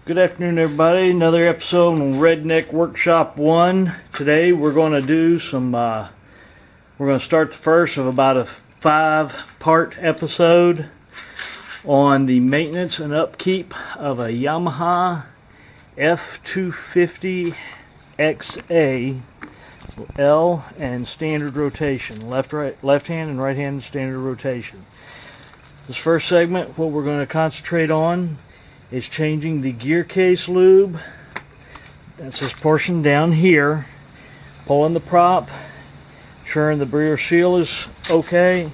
Good afternoon, everybody. Another episode on Redneck Workshop 1. Today we're going to do some, we're going to start the first of about a 5-part episode on the maintenance and upkeep of a Yamaha F250XA L and standard rotation, left hand and right hand standard rotation. This first segment, what we're going to concentrate on is changing the gear case lube. That's this portion down here. Pulling the prop, ensuring the rear seal is okay,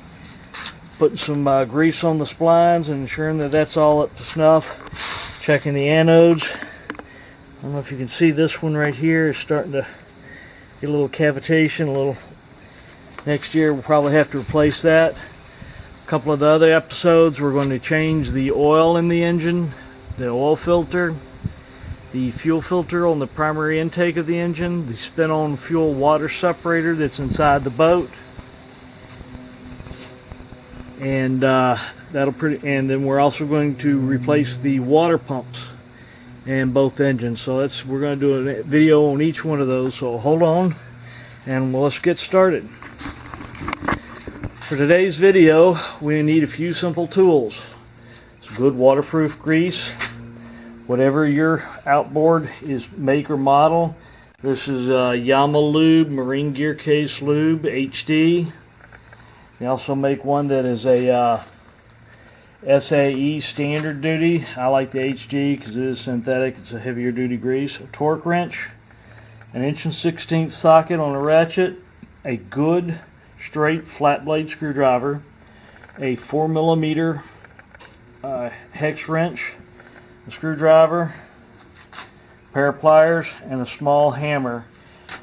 putting some grease on the splines and ensuring that that's all up to snuff. Checking the anodes. I don't know if you can see this one right here is starting to get a little cavitation. Next year we'll probably have to replace that. A couple of the other episodes we're going to change the oil in the engine, the oil filter, the fuel filter on the primary intake of the engine, the spin-on fuel water separator that's inside the boat, and and then we're also going to replace the water pumps in both engines. So we're going to do a video on each one of those. So hold on, and let's get started. For today's video, we need a few simple tools. Some good waterproof grease, whatever your outboard is make or model. This is Yamaha lube, marine gear case lube, HD. They also make one that is a SAE standard duty. I like the HD because it is synthetic. It's a heavier duty grease. A torque wrench, an 1 1/16 socket on a ratchet, a good straight flat blade screwdriver, a 4mm hex wrench, a screwdriver, a pair of pliers, and a small hammer.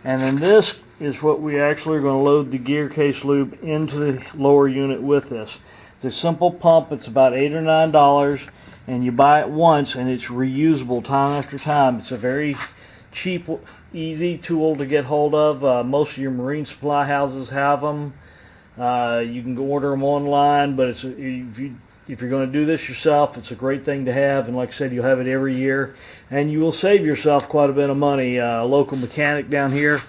And then this is what we actually are going to load the gear case lube into the lower unit with this. It's a simple pump. It's about $8 or $9, and you buy it once and it's reusable time after time. It's a very cheap, easy tool to get hold of. Most of your marine supply houses have them. You can go order them online, but if you're going to do this yourself, it's a great thing to have. And like I said, you'll have it every year, and you will save yourself quite a bit of money. A local mechanic down here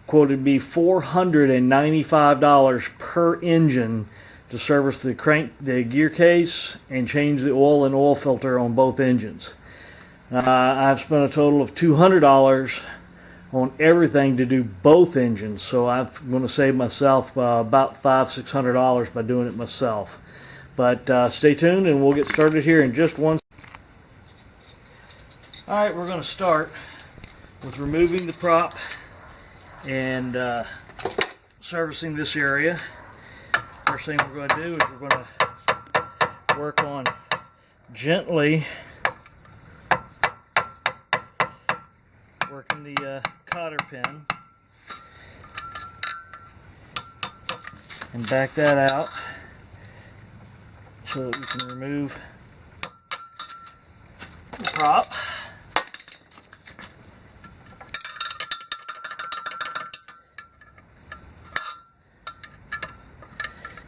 quoted me $495 per engine to service the gear case and change the oil and oil filter on both engines. I've spent a total of $200 on everything to do both engines, so I'm going to save myself about $500–600 by doing it myself. But stay tuned and we'll get started here in just one. Alright, we're going to start with removing the prop and servicing this area. First thing we're going to do is we're going to work on gently working the cotter pin and back that out so that we can remove the prop.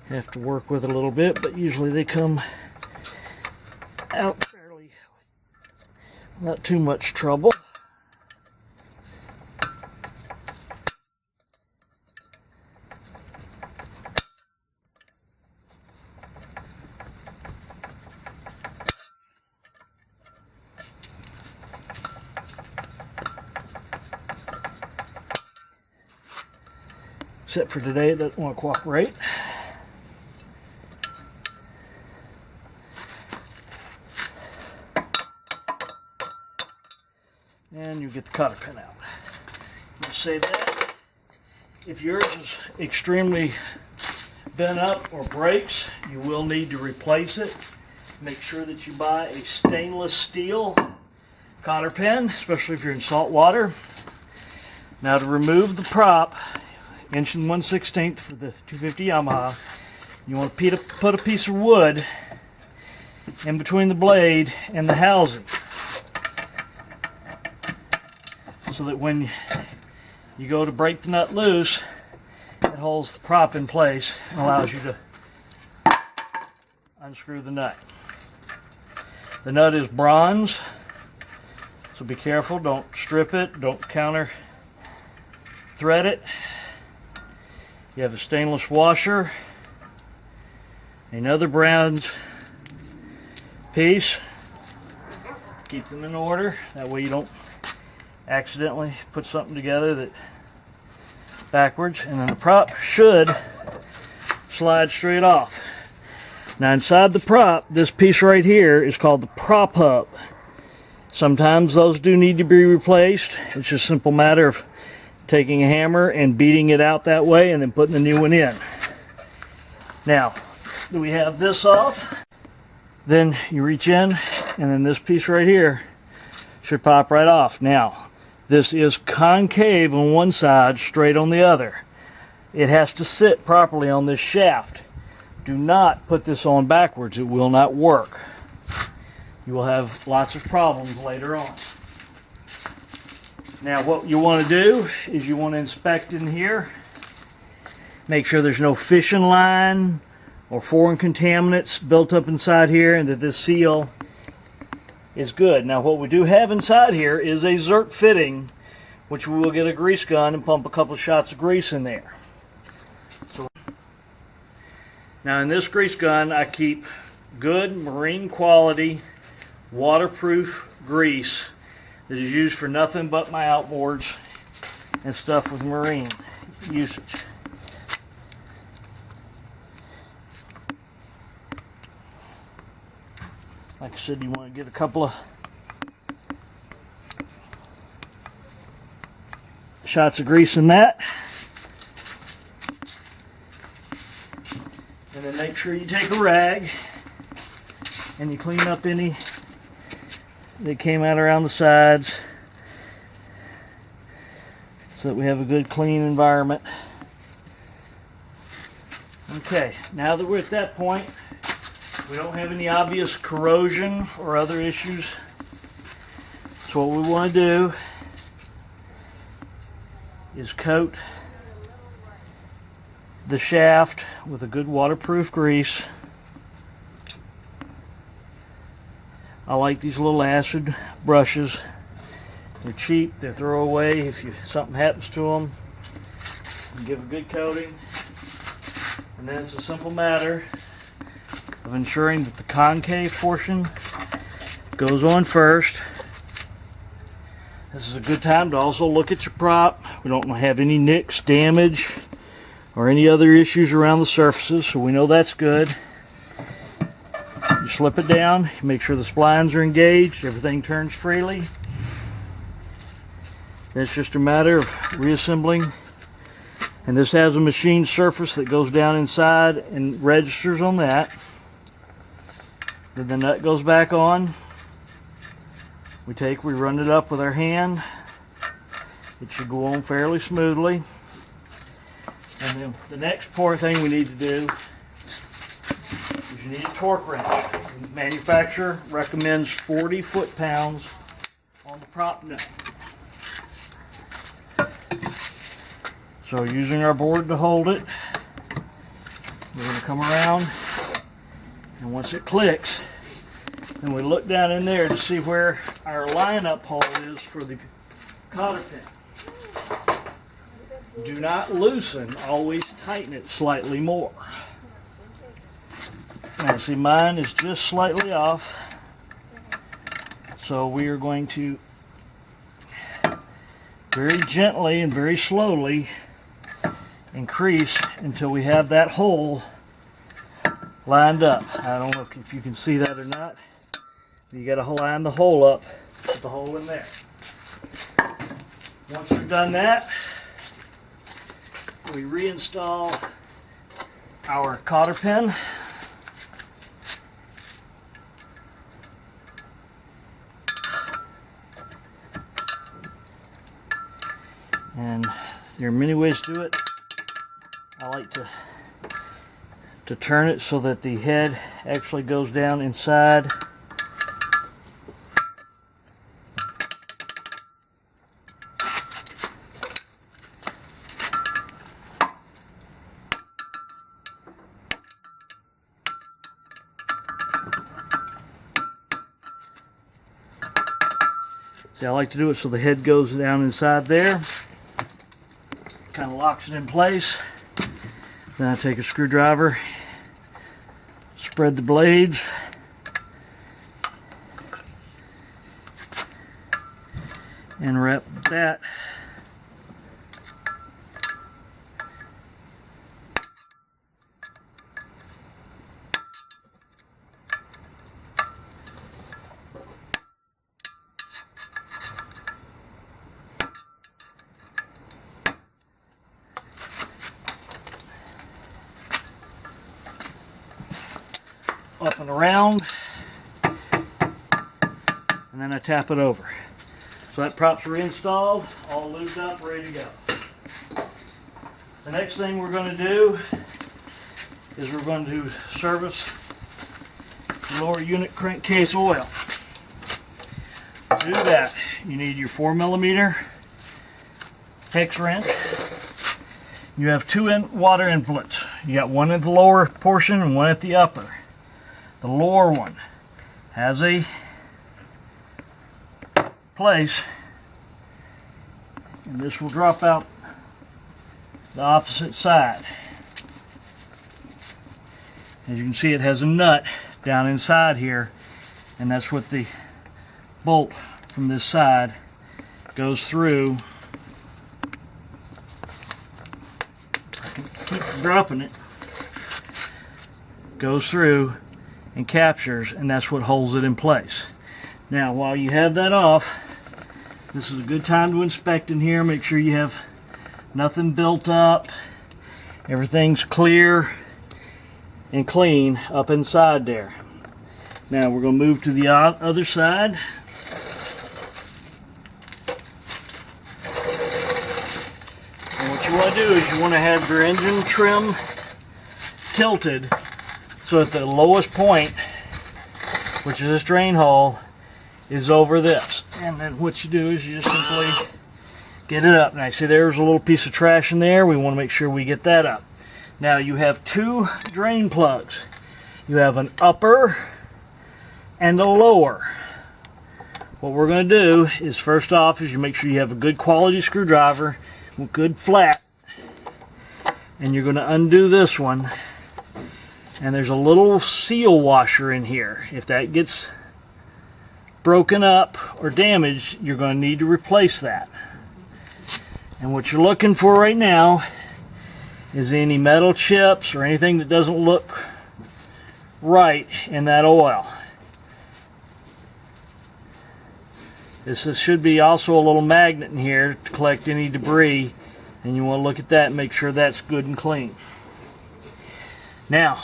Have to work with it a little bit, but usually they come out fairly without too much trouble. Except for today, it doesn't want to cooperate. And you get the cotter pin out. You'll save that. If yours is extremely bent up or breaks, you will need to replace it. Make sure that you buy a stainless steel cotter pin, especially if you're in salt water. Now to remove the prop, 1 1/16 for the 250 Yamaha, you want to put a piece of wood in between the blade and the housing, so that when you go to break the nut loose, it holds the prop in place and allows you to unscrew the nut. The nut is bronze, So be careful, don't strip it, don't counter thread it. You have a stainless washer, another bronze piece. Keep them in order, that way you don't accidentally put something together that backwards, and then the prop should slide straight off. Now inside the prop, this piece right here is called the prop hub. Sometimes those do need to be replaced. It's just a simple matter of taking a hammer and beating it out that way and then putting the new one in. Now, we have this off. Then you reach in and then this piece right here should pop right off. Now, this is concave on one side, straight on the other. It has to sit properly on this shaft. Do not put this on backwards. It will not work. You will have lots of problems later on. Now what you want to do is you want to inspect in here. Make sure there's no fishing line or foreign contaminants built up inside here and that this seal is good. Now what we do have inside here is a Zerk fitting, which we will get a grease gun and pump a couple of shots of grease in there. So, now in this grease gun I keep good marine quality waterproof grease that is used for nothing but my outboards and stuff with marine usage. Like I said, you want to get a couple of shots of grease in that. And then make sure you take a rag and you clean up any that came out around the sides so that we have a good clean environment. Okay, now that we're at that point, we don't have any obvious corrosion or other issues. So what we want to do is coat the shaft with a good waterproof grease. I like these little acid brushes. They're cheap, they're throwaway if something happens to them. You give a good coating, and then it's a simple matter of ensuring that the concave portion goes on first. This is a good time to also look at your prop. We don't have any nicks, damage, or any other issues around the surfaces, so we know that's good. You slip it down, you make sure the splines are engaged, everything turns freely. Then it's just a matter of reassembling. And this has a machine surface that goes down inside and registers on that. Then the nut goes back on. We run it up with our hand. It should go on fairly smoothly. And then the next poor thing we need to do is you need a torque wrench. The manufacturer recommends 40 foot-pounds on the prop nut. So using our board to hold it, we're going to come around, and once it clicks, then we look down in there to see where our lineup hole is for the cotter pin. Do not loosen, always tighten it slightly more. Now see, mine is just slightly off, so we are going to very gently and very slowly increase until we have that hole lined up. I don't know if you can see that or not. You got to line the hole up with the hole in there. Once we've done that, we reinstall our cotter pin. And there are many ways to do it. I like to turn it so that the head actually goes down inside. See, I like to do it so the head goes down inside there. Kind of locks it in place. Then I take a screwdriver, spread the blades, and wrap that up and around, and then I tap it over. So that props are installed, all lubed up, ready to go. The next thing we're going to do is we're going to service the lower unit crankcase oil. To do that, you need your 4mm hex wrench. You have two water inputs. You got one at the lower portion and one at the upper. The lower one has a place, and this will drop out the opposite side. As you can see, it has a nut down inside here, and that's what the bolt from this side goes through. I can keep dropping it. Goes through and captures, and that's what holds it in place. Now, while you have that off, this is a good time to inspect in here. Make sure you have nothing built up, everything's clear and clean up inside there. Now we're going to move to the other side. And what you want to do is you want to have your engine trim tilted so at the lowest point, which is this drain hole, is over this. And then what you do is you just simply get it up. Now you see there's a little piece of trash in there. We want to make sure we get that up. Now you have two drain plugs. You have an upper and a lower. What we're going to do is, first off, is you make sure you have a good quality screwdriver with good flat. And you're going to undo this one. And there's a little seal washer in here. If that gets broken up or damaged, you're going to need to replace that. And what you're looking for right now is any metal chips or anything that doesn't look right in that oil. This should be also a little magnet in here to collect any debris, and you want to look at that and make sure that's good and clean. Now,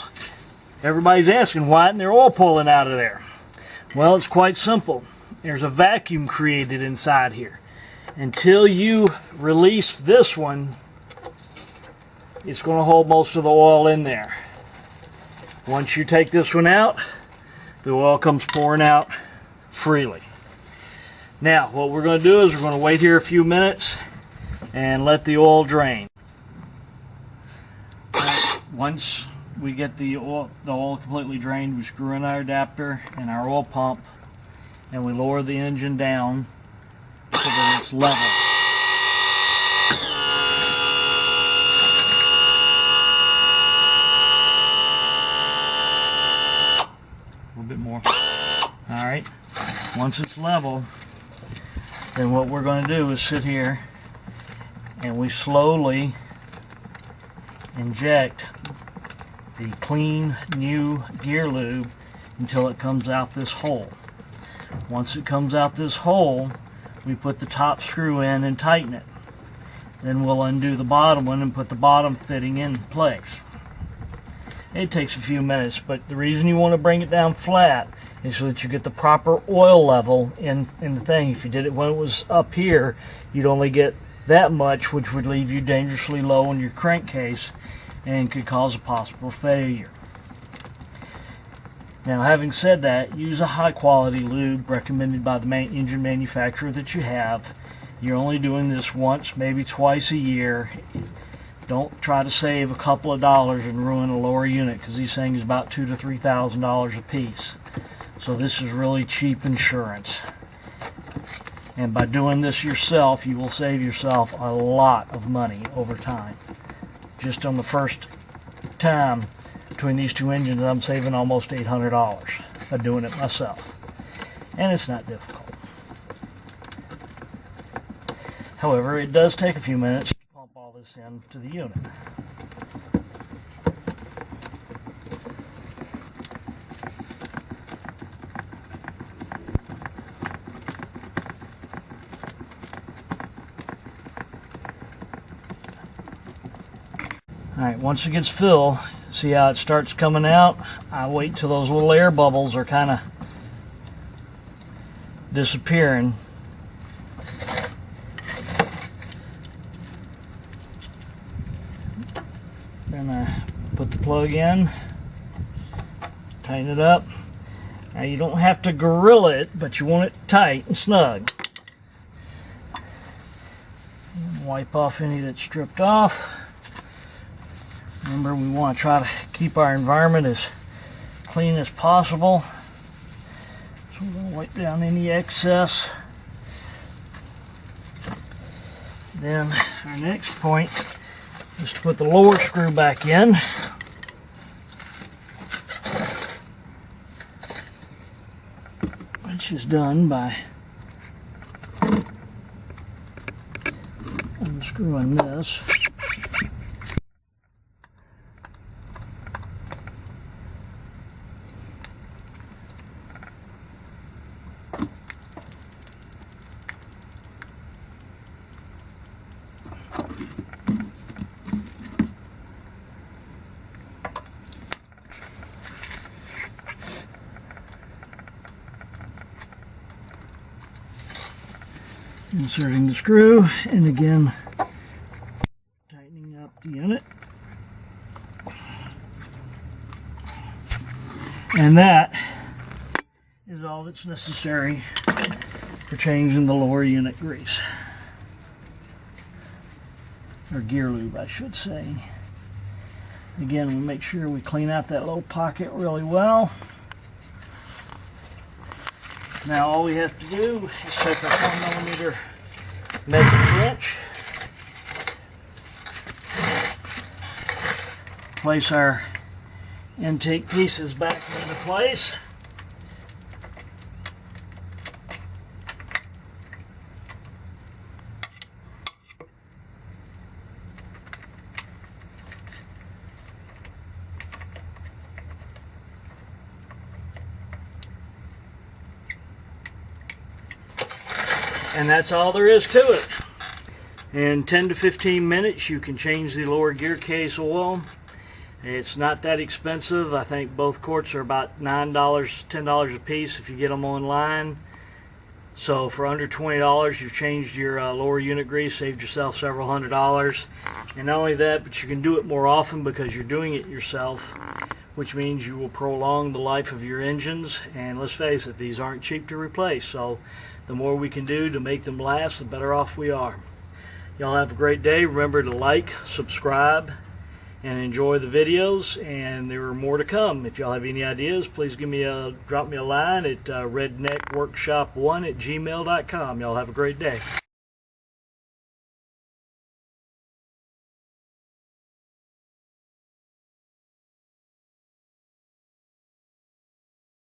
everybody's asking, why isn't there oil pulling out of there? Well, it's quite simple. There's a vacuum created inside here. Until you release this one, it's going to hold most of the oil in there. Once you take this one out, the oil comes pouring out freely. Now, what we're going to do is we're going to wait here a few minutes and let the oil drain. Once we get the oil completely drained, we screw in our adapter and our oil pump, and we lower the engine down so that it's level. A little bit more. Alright, once it's level, then what we're going to do is sit here and we slowly inject the clean new gear lube until it comes out this hole. Once it comes out this hole, we put the top screw in and tighten it. Then we'll undo the bottom one and put the bottom fitting in place. It takes a few minutes, but the reason you want to bring it down flat is so that you get the proper oil level in the thing. If you did it when it was up here, you'd only get that much, which would leave you dangerously low in your crankcase and could cause a possible failure. Now, having said that, use a high quality lube recommended by the engine manufacturer that you have. You're only doing this once, maybe twice a year. Don't try to save a couple of dollars and ruin a lower unit, because these things are about $2,000 to $3,000 a piece. So this is really cheap insurance. And by doing this yourself, you will save yourself a lot of money over time. Just on the first time between these two engines, I'm saving almost $800 by doing it myself. And it's not difficult. However, it does take a few minutes to pump all this into the unit. Alright, once it gets filled, see how it starts coming out? I wait till those little air bubbles are kind of disappearing. Then I put the plug in, tighten it up. Now you don't have to gorilla it, but you want it tight and snug. Wipe off any that's stripped off. Remember, we want to try to keep our environment as clean as possible. So we're going to wipe down any excess. Then our next point is to put the lower screw back in. Which is done by unscrewing this. Inserting the screw, and again tightening up the unit. And that is all that's necessary for changing the lower unit grease. Or gear lube, I should say. Again, we make sure we clean out that low pocket really well. Now all we have to do is take our 1mm measuring wrench, place our intake pieces back into place, and that's all there is to it. In 10 to 15 minutes you can change the lower gear case oil. It's not that expensive. I think both quarts are about $9, $10 a piece if you get them online. So for under $20 you've changed your lower unit grease, saved yourself several $100s. And not only that, but you can do it more often because you're doing it yourself, which means you will prolong the life of your engines. And let's face it, these aren't cheap to replace, so the more we can do to make them last, the better off we are. Y'all have a great day. Remember to like, subscribe, and enjoy the videos, and there are more to come. If y'all have any ideas, please drop me a line at redneckworkshop1@gmail.com. Y'all have a great day.